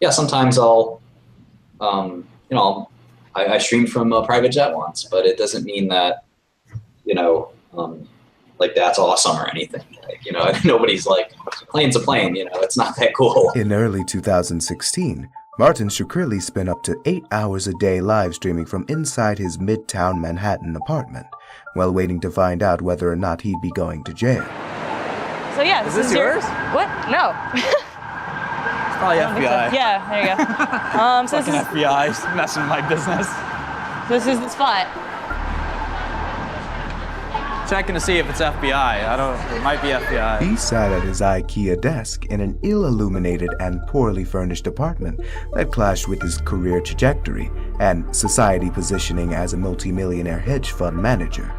yeah, sometimes I'll, you know, I streamed from a private jet once, but it doesn't mean that, you know, like that's awesome or anything. Like, you know, nobody's like, plane's a plane, you know, it's not that cool. In early 2016, Martin Shkreli spent up to 8 hours a day live streaming from inside his Midtown Manhattan apartment while waiting to find out whether or not he'd be going to jail. So yeah, is this yours? What? No. It's probably FBI. So. Yeah, there you go. So Fucking FBI messing with my business. This is the spot. Checking to see if it's FBI. It might be FBI. He sat at his IKEA desk in an ill-illuminated and poorly furnished apartment that clashed with his career trajectory and society positioning as a multimillionaire hedge fund manager.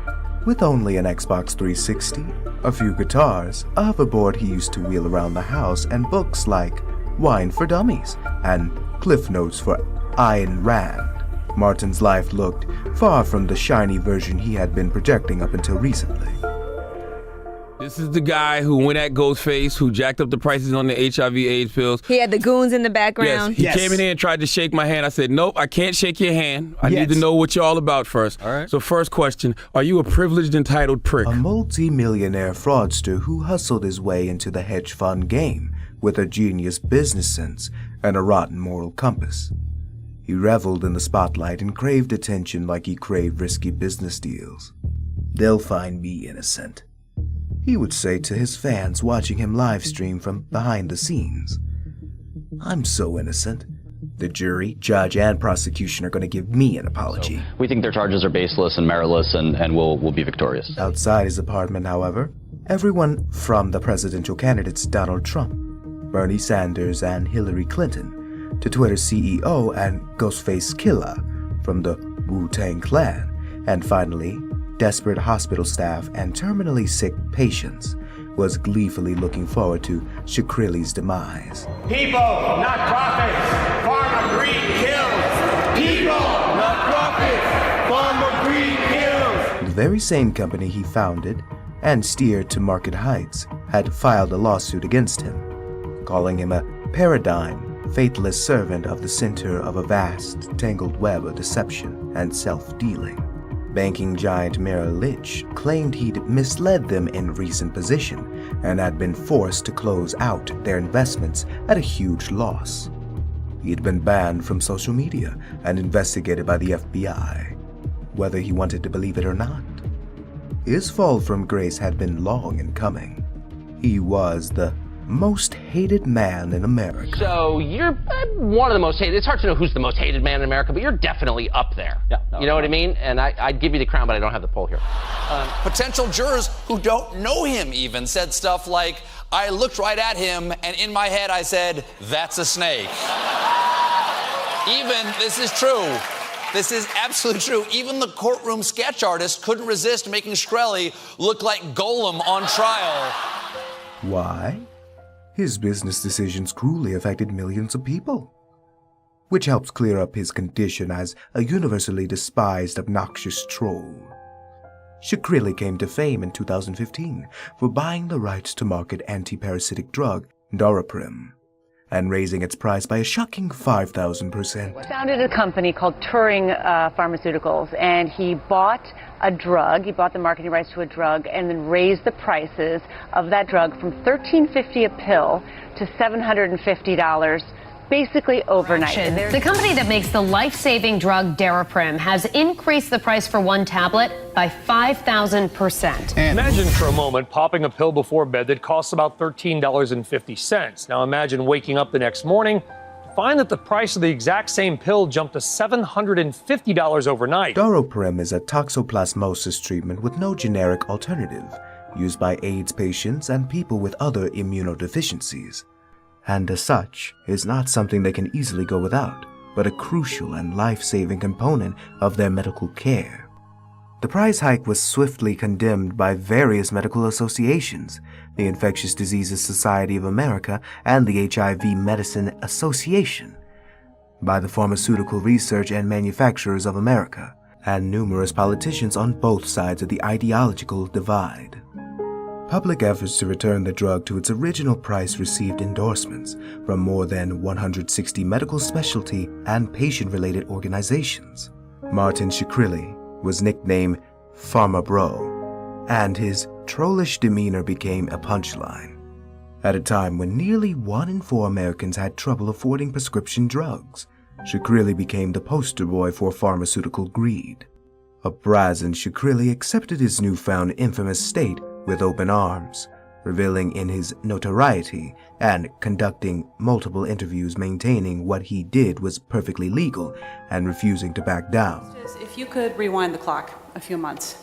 With only an Xbox 360, a few guitars, a hoverboard he used to wheel around the house, and books like Wine for Dummies and Cliff Notes for Ayn Rand, Martin's life looked far from the shiny version he had been projecting up until recently. This is the guy who went at Ghostface, who jacked up the prices on the HIV/AIDS pills. He had the goons in the background. Yes, he came in here and tried to shake my hand. I said, nope, I can't shake your hand. I need to know what you're all about first. All right. So first question, are you a privileged, entitled prick? A multi-millionaire fraudster who hustled his way into the hedge fund game with a genius business sense and a rotten moral compass. He reveled in the spotlight and craved attention like he craved risky business deals. They'll find me innocent, he would say to his fans watching him live stream from behind the scenes. I'm so innocent. The jury, judge, and prosecution are going to give me an apology. So we think their charges are baseless and meritless and we'll be victorious. Outside his apartment, however, everyone from the presidential candidates Donald Trump, Bernie Sanders, and Hillary Clinton, to Twitter's CEO and Ghostface Killah from the Wu-Tang Clan, and finally, desperate hospital staff and terminally sick patients, was gleefully looking forward to Shkreli's demise. People, not profits. Pharma greed kills. People, not profits. Pharma greed kills. The very same company he founded and steered to market heights had filed a lawsuit against him, calling him a paradigm, faithless servant of the center of a vast, tangled web of deception and self-dealing. Banking giant Merrill Lynch claimed he'd misled them in recent position and had been forced to close out their investments at a huge loss. He'd been banned from social media and investigated by the FBI, whether he wanted to believe it or not. His fall from grace had been long in coming. He was the most hated man in America. So you're one of the most hated. It's hard to know who's the most hated man in America, but you're definitely up there. Yeah, you know what I mean? And I'd give you the crown, but I don't have the poll here. Potential jurors who don't know him even said stuff like, I looked right at him and in my head I said, that's a snake. This is true. This is absolutely true. Even the courtroom sketch artist couldn't resist making Shkreli look like Golem on trial. Why? His business decisions cruelly affected millions of people, which helps clear up his condition as a universally despised, obnoxious troll. Shkreli came to fame in 2015 for buying the rights to market anti-parasitic drug Daraprim and raising its price by a shocking 5,000%. He founded a company called Turing Pharmaceuticals, and he bought a drug, he bought the marketing rights to a drug, and then raised the prices of that drug from $13.50 a pill to $750, basically overnight. The company that makes the life-saving drug Daraprim has increased the price for one tablet by 5,000%. Imagine for a moment popping a pill before bed that costs about $13.50. Now imagine waking up the next morning to find that the price of the exact same pill jumped to $750 overnight. Daraprim is a toxoplasmosis treatment with no generic alternative, used by AIDS patients and people with other immunodeficiencies, and as such is not something they can easily go without, but a crucial and life-saving component of their medical care. The price hike was swiftly condemned by various medical associations, the Infectious Diseases Society of America and the HIV Medicine Association, by the Pharmaceutical Research and Manufacturers of America, and numerous politicians on both sides of the ideological divide. public efforts to return the drug to its original price received endorsements from more than 160 medical specialty and patient-related organizations. Martin Shkreli was nicknamed Pharma Bro, and his trollish demeanor became a punchline. At a time when nearly 1 in 4 Americans had trouble affording prescription drugs, Shkreli became the poster boy for pharmaceutical greed. A brazen Shkreli accepted his newfound infamous state with open arms, reveling in his notoriety and conducting multiple interviews maintaining what he did was perfectly legal and refusing to back down. If you could rewind the clock a few months,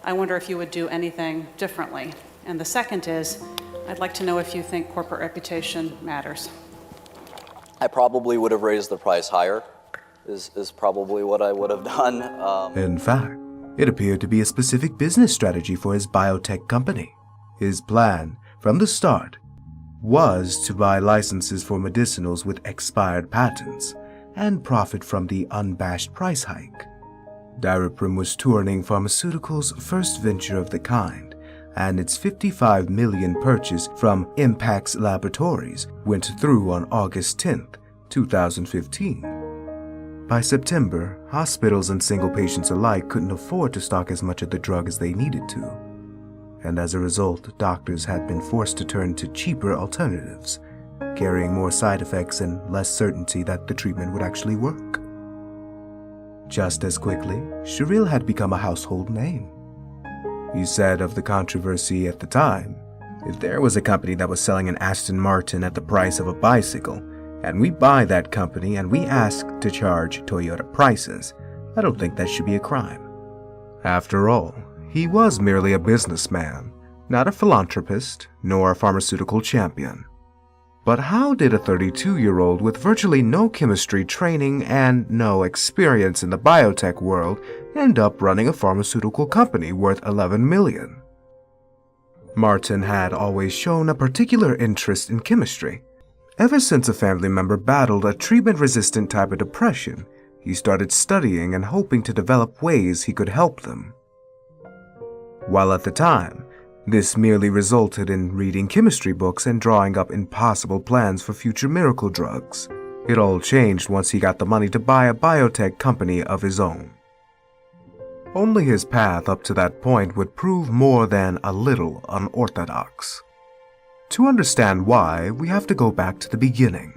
I wonder if you would do anything differently. And the second is, I'd like to know if you think corporate reputation matters. I probably would have raised the price higher, is probably what I would have done. In fact, it appeared to be a specific business strategy for his biotech company. His plan, from the start, was to buy licenses for medicinals with expired patents and profit from the unabashed price hike. Daraprim was Tourning Pharmaceuticals' first venture of the kind, and its $55 million purchase from Impax Laboratories went through on August 10, 2015. By September, hospitals and single patients alike couldn't afford to stock as much of the drug as they needed to, and as a result, doctors had been forced to turn to cheaper alternatives, carrying more side effects and less certainty that the treatment would actually work. Just as quickly, Shkreli had become a household name. He said of the controversy at the time, "If there was a company that was selling an Aston Martin at the price of a bicycle, and we buy that company and we ask to charge Toyota prices, I don't think that should be a crime." After all, he was merely a businessman, not a philanthropist nor a pharmaceutical champion. But how did a 32-year-old with virtually no chemistry training and no experience in the biotech world end up running a pharmaceutical company worth $11 million? Martin had always shown a particular interest in chemistry. Ever since a family member battled a treatment-resistant type of depression, he started studying and hoping to develop ways he could help them. While at the time, this merely resulted in reading chemistry books and drawing up impossible plans for future miracle drugs. It all changed once he got the money to buy a biotech company of his own. Only his path up to that point would prove more than a little unorthodox. To understand why, we have to go back to the beginning.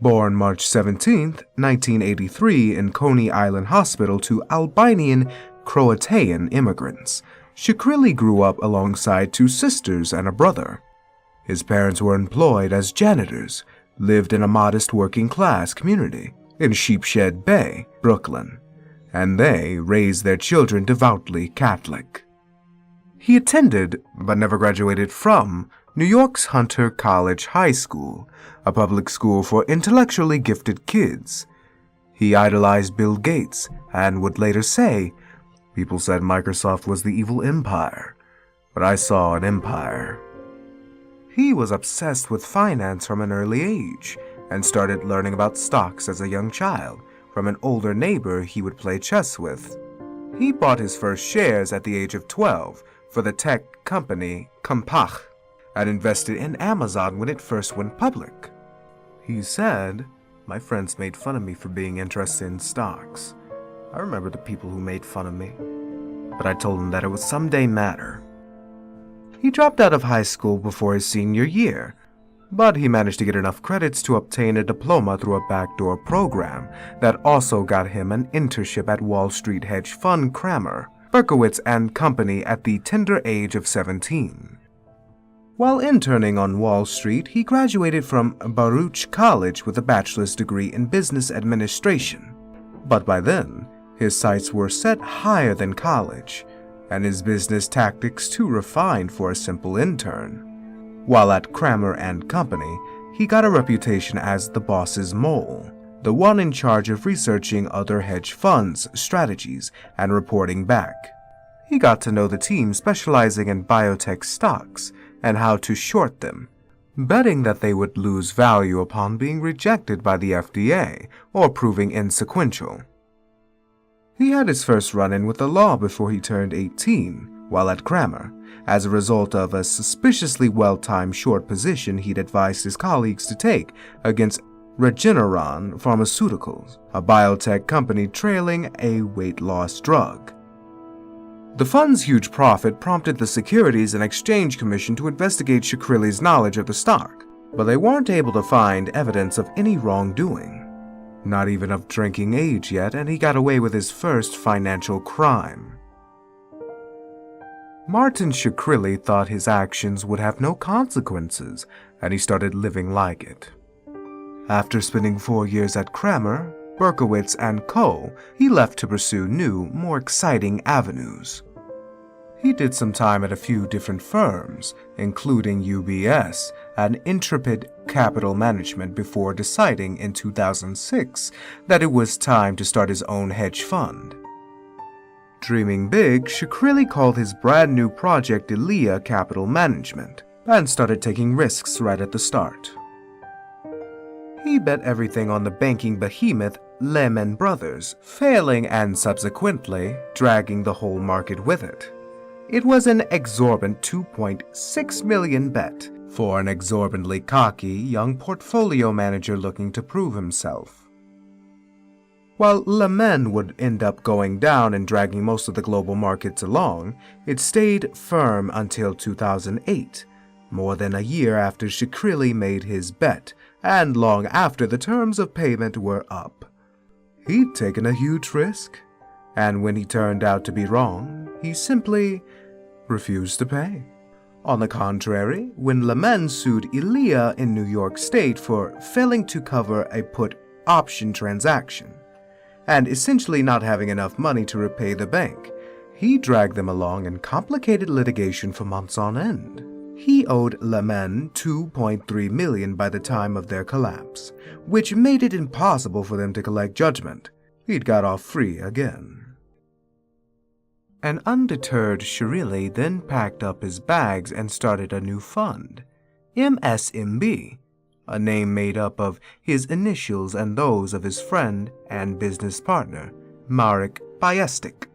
Born March 17, 1983 in Coney Island Hospital to Albanian Croatian immigrants, Shkreli grew up alongside 2 sisters and a brother. His parents were employed as janitors, lived in a modest working-class community in Sheepshed Bay, Brooklyn, and they raised their children devoutly Catholic. He attended, but never graduated from, New York's Hunter College High School, a public school for intellectually gifted kids. He idolized Bill Gates and would later say, "People said Microsoft was the evil empire, but I saw an empire." He was obsessed with finance from an early age and started learning about stocks as a young child from an older neighbor he would play chess with. He bought his first shares at the age of 12 for the tech company Compaq and invested in Amazon when it first went public. He said, "My friends made fun of me for being interested in stocks. I remember the people who made fun of me, but I told them that it would someday matter." He dropped out of high school before his senior year, but he managed to get enough credits to obtain a diploma through a backdoor program that also got him an internship at Wall Street hedge fund Kramer, Berkowitz and Company at the tender age of 17. While interning on Wall Street, he graduated from Baruch College with a bachelor's degree in business administration. But by then, his sights were set higher than college, and his business tactics too refined for a simple intern. While at Kramer and Company, he got a reputation as the boss's mole, the one in charge of researching other hedge funds' strategies and reporting back. He got to know the team specializing in biotech stocks and how to short them, betting that they would lose value upon being rejected by the FDA or proving insequential. He had his first run-in with the law before he turned 18, while at Cramer, as a result of a suspiciously well-timed short position he'd advised his colleagues to take against Regeneron Pharmaceuticals, a biotech company trailing a weight loss drug. The fund's huge profit prompted the Securities and Exchange Commission to investigate Shkreli's knowledge of the stock, but they weren't able to find evidence of any wrongdoing. Not even of drinking age yet, and he got away with his first financial crime. Martin Shkreli thought his actions would have no consequences, and he started living like it. After spending 4 years at Cramer, Berkowitz & Co., he left to pursue new, more exciting avenues. He did some time at a few different firms, including UBS and Intrepid Capital Management, before deciding in 2006 that it was time to start his own hedge fund. Dreaming big, Shkreli called his brand new project Elia Capital Management and started taking risks right at the start. He bet everything on the banking behemoth Lehman Brothers, failing and subsequently dragging the whole market with it. It was an exorbitant $2.6 million bet for an exorbitantly cocky young portfolio manager looking to prove himself. While Lehman would end up going down and dragging most of the global markets along, it stayed firm until 2008, more than a year after Shkreli made his bet and long after the terms of payment were up. He'd taken a huge risk, and when he turned out to be wrong, he simply refused to pay. On the contrary, when Lehman sued Elia in New York State for failing to cover a put option transaction, and essentially not having enough money to repay the bank, he dragged them along in complicated litigation for months on end. He owed Lehman $2.3 million by the time of their collapse, which made it impossible for them to collect judgment. He'd got off free again. An undeterred Shkreli then packed up his bags and started a new fund, MSMB, a name made up of his initials and those of his friend and business partner, Marek Bayestik.